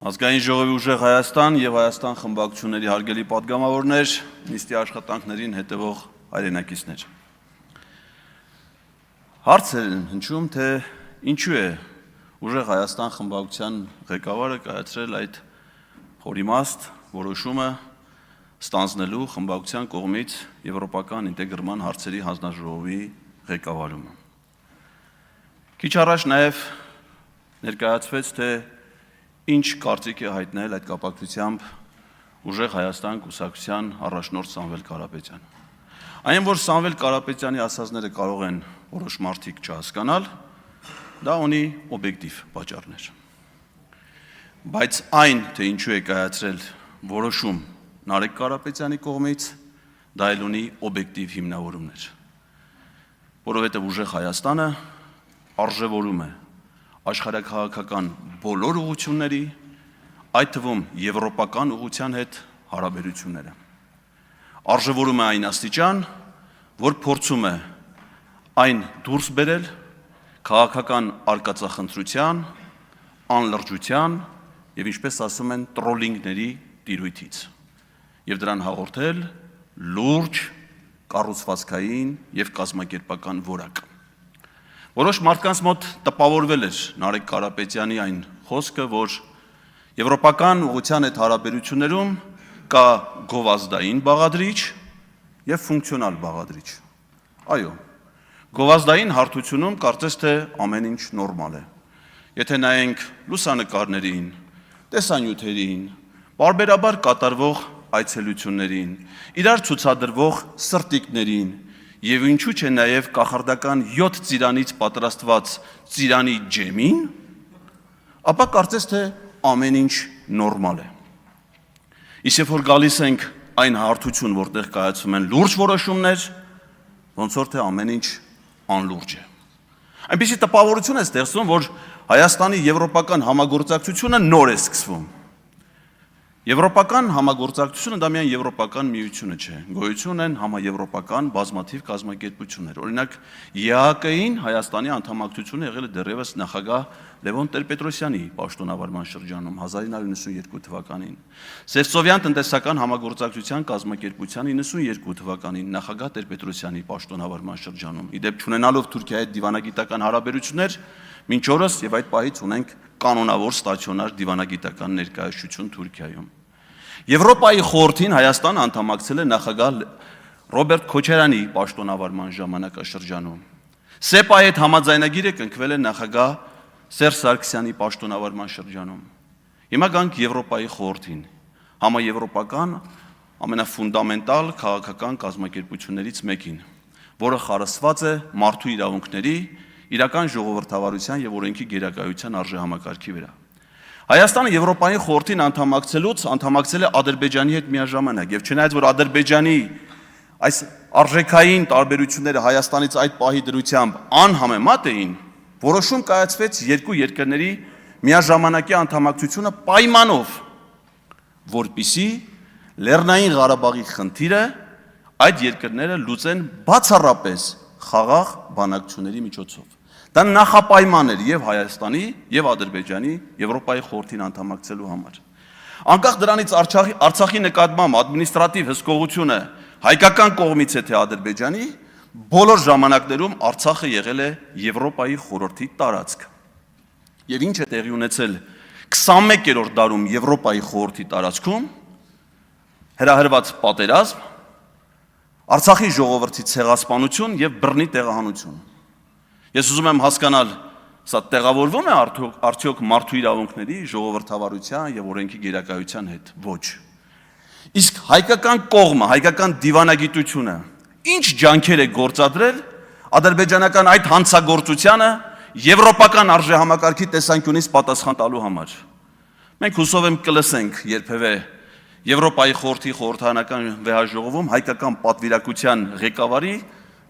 Ազգային ժողովի ուժեղ Հայաստան եւ Հայաստան խմբակցությունների հարգելի պատգամավորներ, նիստի աշխատանքներին հետևող հայրենակիցներ։ Հարց է հնչում, թե ինչու է ուժեղ Հայաստան խմբակցության ղեկավարը կայացրել այդ խորիմաստ որոշումը ստանձնելու խմբակցության կողմից եվրոպական ինտեգրման հարցերի հանձնաժողովի ղեկավարումը։ Քիչ առաջ նաեւ ներկայացվեց, թե ինչ կարծիք է հայտնել այդ կապակցությամբ ուժեղ Հայաստան կուսակցության առաջնորդ Սամվել Կարապետյանը։ Այն, որ Սամվել Կարապետյանի ասածները կարող են որոշ մարդիկ չհասկանալ, դա ունի օբյեկտիվ պատճառներ։ Բայց այն, թե ինչու է կայացրել որոշում Նարեկ Կարապետյանի կողմից, դա էլ ունի օբյեկտիվ հիմնավորումներ։ Որովհետև ուժեղ Հայաստանը արժևորում է աշխարհաքաղաքական բոլոր ուղղությունների, այդ թվում եվրոպական ուղղության հետ հարաբերությունները։ Արժևորում է այն աստիճան, որ փորձում է այն դուրս բերել քաղաքական արկածախնդրության, անլրջության եւ ինչպես ասում են տրոլինգների տիրույթից եւ դրան հաղորդել լուրջ կառուցվածքային եւ կազմակերպական որակ։ Որոշ մարդկանց մոտ տպավորվել էր Նարեկ Կարապետյանի այն խոսքը, որ եվրոպական ուղղության հետ հարաբերություններում կա գովազդային բաղադրիչ եւ ֆունկցիոնալ բաղադրիչ։ Այո, գովազդային հարթությունում կարծես թե ամեն ինչ նորմալ է։ Եթե նայենք լուսանկարներին, տեսանյութերին, բարբերաբար կատարվող այցելություններին, իրար ցուցադրվող սրտիկներին, եւ ինչու՞ չէ նաեւ կախարդական 7 ծիրանից պատրաստված ծիրանի ջեմին, ապա կարծես թե ամեն ինչ նորմալ է։ Իսկ երբ որ գալիս ենք այն հարթություն, որտեղ կայացվում են լուրջ որոշումներ, ոնց որ թե ամեն ինչ անլուրջ է։ Այնպիսի տպավորություն է ստեղծվում, որ Հայաստանի եվրոպական համագործակցությունը նոր է սկսվում։ Եվրոպական համագործակցությունը դա միայն եվրոպական միությունը չէ, գոյություն են համաեվրոպական բազմաթիվ կազմակերպություններ։ Օրինակ ԵԱՀԿ-ին Հայաստանի անդամակցությունը եղել է դեռևս նախագահ Լևոն Տեր-Պետրոսյանի պաշտոնավարման շրջանում 1992 թվականին, Սևծովյան տնտեսական համագործակցության կազմակերպության 92 թվականին նախագահ Տեր-Պետրոսյանի պաշտոնավարման շրջանում։ Իդեպ չունենալով Թուրքիայի հետ դիվանագիտական հարաբերություններ, մինչ օրս եւ այդ պահից ունենք կանոնավոր ստացիոնար դիվանագիտական ներկայացություն Թուրքիայում։ Եվրոպայի խորհրդին Հայաստանը անդամակցել է նախագահ Ռոբերտ Քոչարյանի պաշտոնավարման ժամանակաշրջանում։ ՍԵՊԱ-ի հետ համաձայնագիրը կնքվել է նախագահ Սերժ Սարգսյանի պաշտոնավարման շրջանում։ Հիմա գանք Եվրոպայի խորհրդին, համաեվրոպական ամենաֆունդամենտալ քաղաքական կազմակերպություններից մեկին, որը խարսված է մարդու իրավունքների, իրական ժողովրդավարության եւ օրենքի գերակայության արժեհամակարգի վրա։ Հայաստանը Եվրոպայի խորհրդին անդամակցել է Ադրբեջանի հետ միաժամանակ եւ չնայած որ Ադրբեջանի այս արժեքային տարբերությունները Հայաստանից այդ պահի դրությամբ անհամեմատ էին, որոշում կայացվեց երկու երկրների միաժամանակի անդամակցությունը պայմանով, որպիսի Լեռնային Ղարաբաղի խնդիրը այդ երկրները լուծեն բացառապես խաղաղ բանակցությունների միջոցով։ Դա նախապայման էր եւ Հայաստանի եւ Ադրբեջանի Եվրոպայի խորհրդին անդամակցելու համար։ Անկախ դրանից Արցախի նկատմամբ ադմինիստրատիվ հսկողությունը հայկական կողմից է թե Ադրբեջանի, բոլոր ժամանակներում Արցախը եղել է Եվրոպայի խորհրդի տարածք։ Եվ ինչ է տեղի ունեցել 21-րդ դարում Եվրոպայի խորհրդի տարածքում հրահրված պատերազմ, Արցախի ժողովրդի ցեղասպանություն եւ բռնի տեղահանություն։ Ես ուզում եմ հասկանալ, սա տեղավորվում է արդյոք մարդու իրավունքների, ժողովրդավարության եւ օրենքի գերակայության հետ։ Ոչ։ Իսկ հայկական կողմը, հայկական դիվանագիտությունը ինչ ջանքեր է գործադրել ադրբեջանական այդ հանցագործությանը եվրոպական արժեհամակարգի տեսանկյունից պատասխան տալու համար։ Մենք հուսով եմ կլսենք երբևէ Եվրոպայի խորհրդի խորհրդարանական վեհաժողովում հայկական պատվիրակության ղեկավարի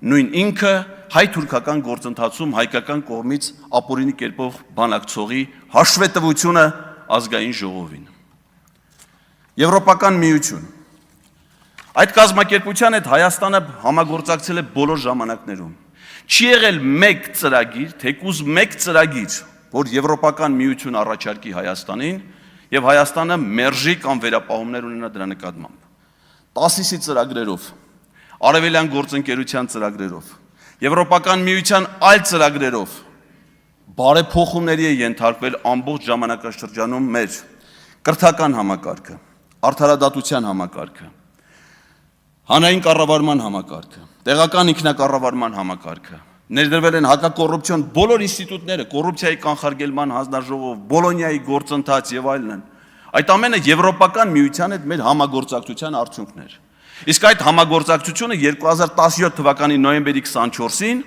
նույն ինքը հայ-թուրքական գործընթացում հայկական կողմից ապօրինի կերպով բանակցողի հաշվետվությունը ազգային ժողովին։ Եվրոպական միություն։ Այդ կազմակերպության հետ Հայաստանը համագործակցել է բոլոր ժամանակներում։ Չի եղել մեկ ծրագիր, թեկուզ մեկ ծրագիր, որ Եվրոպական միություն առաջարկի Հայաստանին եւ Հայաստանը մերժի կամ վերապահումներ ունենա դրա նկատմամբ։ 10-ի ծրագրերով, Արևելյան գործընկերության ծրագրերով, Եվրոպական միության այլ ծրագրերով բարեփոխումների է ենթարկվել ամբողջ ժամանակաշրջանում մեր կրթական համակարգը, արդարադատության համակարգը, հանրային կառավարման համակարգը, տեղական ինքնակառավարման համակարգը, ներդրվել են հակակոռուպցիոն բոլոր ինստիտուտները, կոռուպցիայի կանխարգելման հանձնաժողով, Բոլոնիայի գործընթաց եւ այլն։ Այդ ամենը Եվրոպական միության հետ մեր համագործակցության արդյունքներ։ Իսկ այդ համագործակցությունը 2017 թվականի նոյեմբերի 24-ին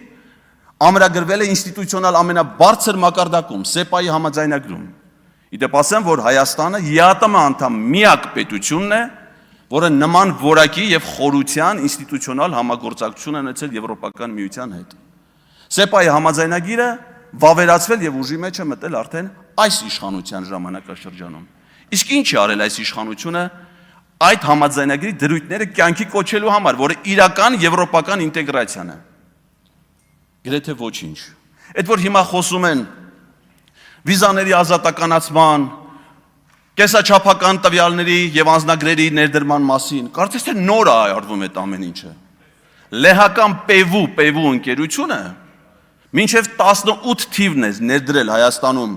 ամրագրվել է ինստիտուցիոնալ ամենաբարձր մակարդակում, ՍԵՊԱ-ի համաձայնագրում։ Իդեպ ասեմ, որ Հայաստանը ԵԱՏՄ անդամ միակ պետությունն է, որը նման որակի եւ խորության ինստիտուցիոնալ համագործակցություն ունեցել Եվրոպական միության հետ։ ՍԵՊԱ-ի համաձայնագիրը վավերացվել եւ ուժի մեջ է մտել արդեն այս իշխանության ժամանակաշրջանում։ Իսկ ինչ է արել այս իշխանությունը այդ համաձայնագրի դրույթները կյանքի կոչելու համար, որը իրական եվրոպական ինտեգրացիան է։ Գրեթե ոչինչ։ Այդ որ հիմա խոսում են վիզաների ազատականացման, կեսաչափական տվյալների եւ անձնագրերի ներդրման մասին, կարծես թե նոր է արվում այդ ամեն ինչը։ Լեհական Պևու ընկերությունը մինչև 18 թիվն է ներդրել Հայաստանում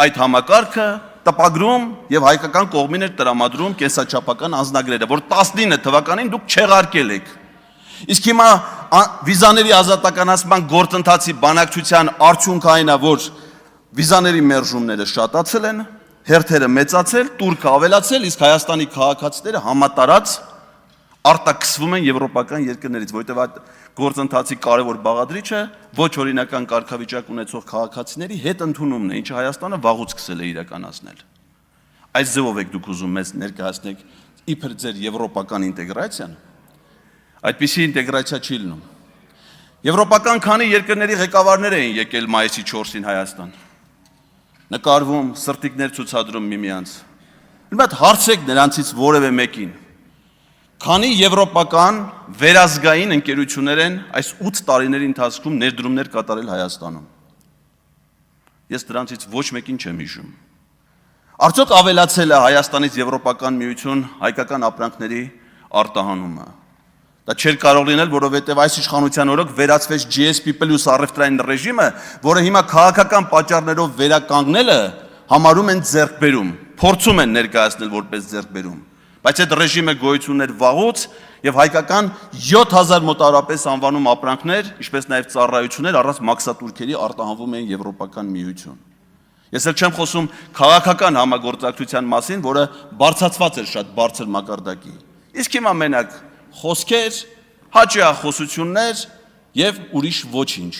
այդ համակարգը, տպագրում եւ հայկական կողմին էր տրամադրում կեսաչափական անձնագրերը, որ 19 թվականին դուք չեղարկել եք։ Իսկ հիմա վիզաների ազատականացման գործընթացի բանակցության արդյունքը այն է, որ վիզաների մերժումները շատացել են, հերթերը մեծացել, տուրքը ավելացել, իսկ Հայաստանի քաղաքացիները համատարած արտաքսվում են եվրոպական երկրներից, որովհետև այդ գործընթացի կարևոր բաղադրիչը ոչ օրինական կարգավիճակ ունեցող քաղաքացիների հետ ընդունումն է, ինչը Հայաստանը վաղուց սկսել է իրականացնել։ Այս ձևով եք դուք ուզում մեզ ներկայացնեք իբր ձեր եվրոպական ինտեգրացիան, այդպիսի ինտեգրացիա չի լինում։ Եվրոպական քանի երկրների ղեկավարներ էին եկել մայիսի 4-ին Հայաստան, նկարվում, սրտիկներ ցուցադրում միմյանց։ Ուրեմն հարցրեք նրանցից որևէ մեկին, քանի եվրոպական վերազգային ընկերություններ են այս 8 տարիների ընթացքում ներդրումներ կատարել Հայաստանում։ Ես դրանցից ոչ մեկին չեմ հիշում։ Արդյոք ավելացել է Հայաստանից Եվրոպական միություն հայկական ապրանքների արտահանումը։ Դա չէր կարող լինել, որովհետև այս իշխանության օրոք վերացվեց GSP+ առևտրային ռեժիմը, որը հիմա քաղաքական պատճառներով վերականգնելը համարում են ձեռքբերում, փորձում են ներկայացնել որպես ձեռքբերում։ Բայց այդ ռեժիմը գոյություն ուներ վաղուց եւ հայկական 7000 մոտավորապես անվանում ապրանքներ, ինչպես նաեւ ծառայություններ առանց մաքսատուրքերի արտահանվում էին Եվրոպական միություն։ Ես էլ չեմ խոսում քաղաքական համագործակցության մասին, որը բարձրացված էր շատ բարձր մակարդակի։ Իսկ հիմա մենակ խոսքեր, հաճախոսություններ եւ ուրիշ ոչինչ։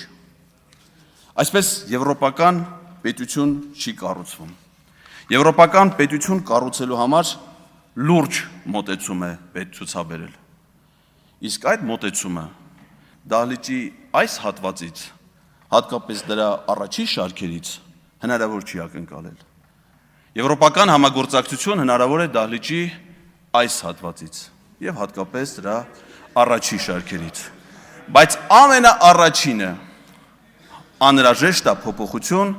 Այսպես եվրոպական պետություն չի կառուցվում։ Եվրոպական պետություն կառուցելու համար լուրջ մոտեցում է պետք ցուցաբերել։ Իսկ այդ մոտեցումը դահլիճի այս հատվածից, հատկապես դրա առաջի շարքերից հնարավոր չի ակնկալել։ Եվրոպական համագործակցություն հնարավոր է դահլիճի այս հատվածից եւ հատկապես դրա առաջի շարքերից։ Բայց ամենաառաջինը անհրաժեշտ է փոփոխություն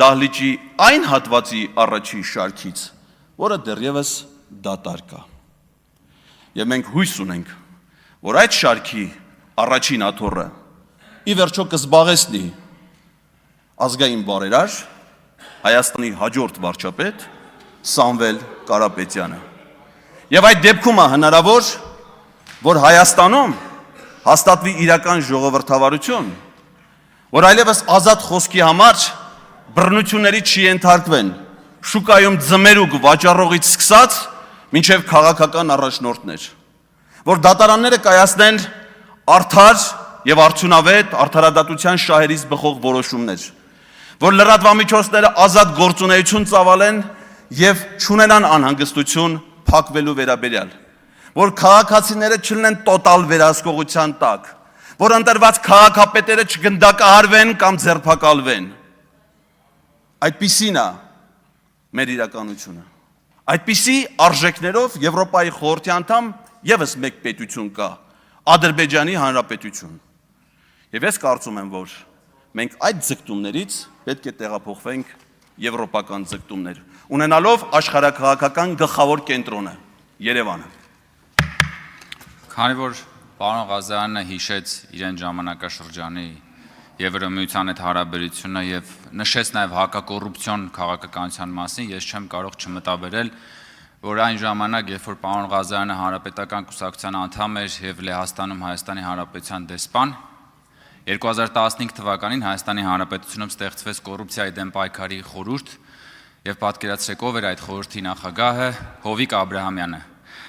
դահլիճի այն հատվածի առաջի շարքից, որը դեռևս դատարկ է։ Եվ մենք հույս ունենք, որ այդ շարքի առաջին աթոռը ի վերջո կզբաղեցնի ազգային բարերար Հայաստանի հաջորդ վարչապետ Սամվել Կարապետյանը։ Եվ այդ դեպքում է հնարավոր, որ Հայաստանում հաստատվի իրական ժողովրդավարություն, որ այլևս ազատ խոսքի համար բռնությունների չենթարկվեն, շուկայում ձմերուկ վաճառողից սկսած մինչև քաղաքական առաջնորդներ, որ դատարանները կայացնեն արդար եւ արդյունավետ արդարադատության շահերից բխող որոշումներ, որ լրատվամիջոցները ազատ գործունեություն ծավալեն եւ չունենան անհանգստություն փակվելու վերաբերյալ, որ քաղաքացիները չլինեն տոտալ վերահսկողության տակ, որ ընտրված քաղաքապետերը չգնդակահարվեն կամ ձերբակալվեն։ Այդպիսին է մեր իրականությունը։ Այդպիսի արժեքներով Եվրոպայի խորհրդի անդամ եւս մեկ պետություն կա, Ադրբեջանի Հանրապետություն։ Եվ ես կարծում եմ, որ մենք այդ ձգտումներից պետք է տեղափոխվենք եվրոպական ձգտումներ, ունենալով աշխարհաքաղաքական գլխավոր կենտրոնը Երևանը։ Քանի որ պարոն Ղազարյանը հիշեց իրեն ժամանակաշրջանի Եվրամիության հետ հարաբերությունը եւ նշեց նաեւ հակակոռուպցիոն քաղաքականության մասին, ես չեմ կարող չմտաբերել, որ այն ժամանակ, երբ որ պարոն Ղազարյանը հանրապետական կուսակցության անդամ էր եւ Լեհաստանում Հայաստանի Հանրապետության դեսպան, 2015 թվականին Հայաստանի Հանրապետությունում ստեղծվեց կոռուպցիայի դեմ պայքարի խորհուրդ եւ պատկերացրեք ով էր այդ խորհրդի նախագահը Հովիկ Աբրահամյանը։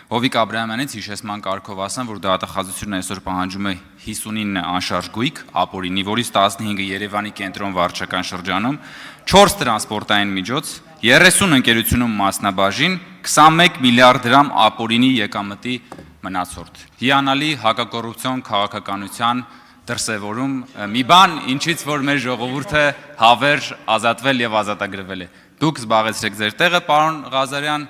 Հովիկ Աբրահամյանից հիշեցման կարգով ասեմ, որ դատախազությունը այսօր պահանջում է 59 անշարժ գույք ապօրինի, որից 15-ը Երևանի կենտրոն վարչական շրջանում, 4 տրանսպորտային միջոց, 30 ընկերությունում մասնաբաժին, 21 միլիարդ դրամ ապօրինի եկամտի մնացորդ։ Հիանալի հակակոռուպցիոն քաղաքականության դրսևորում մի բան, ինչից որ մեր ժողովուրդը հավերժ ազատվել եւ ազատագրվել է։ Դուք զբաղեցրեք ձեր տեղը, պարոն Ղազարյան,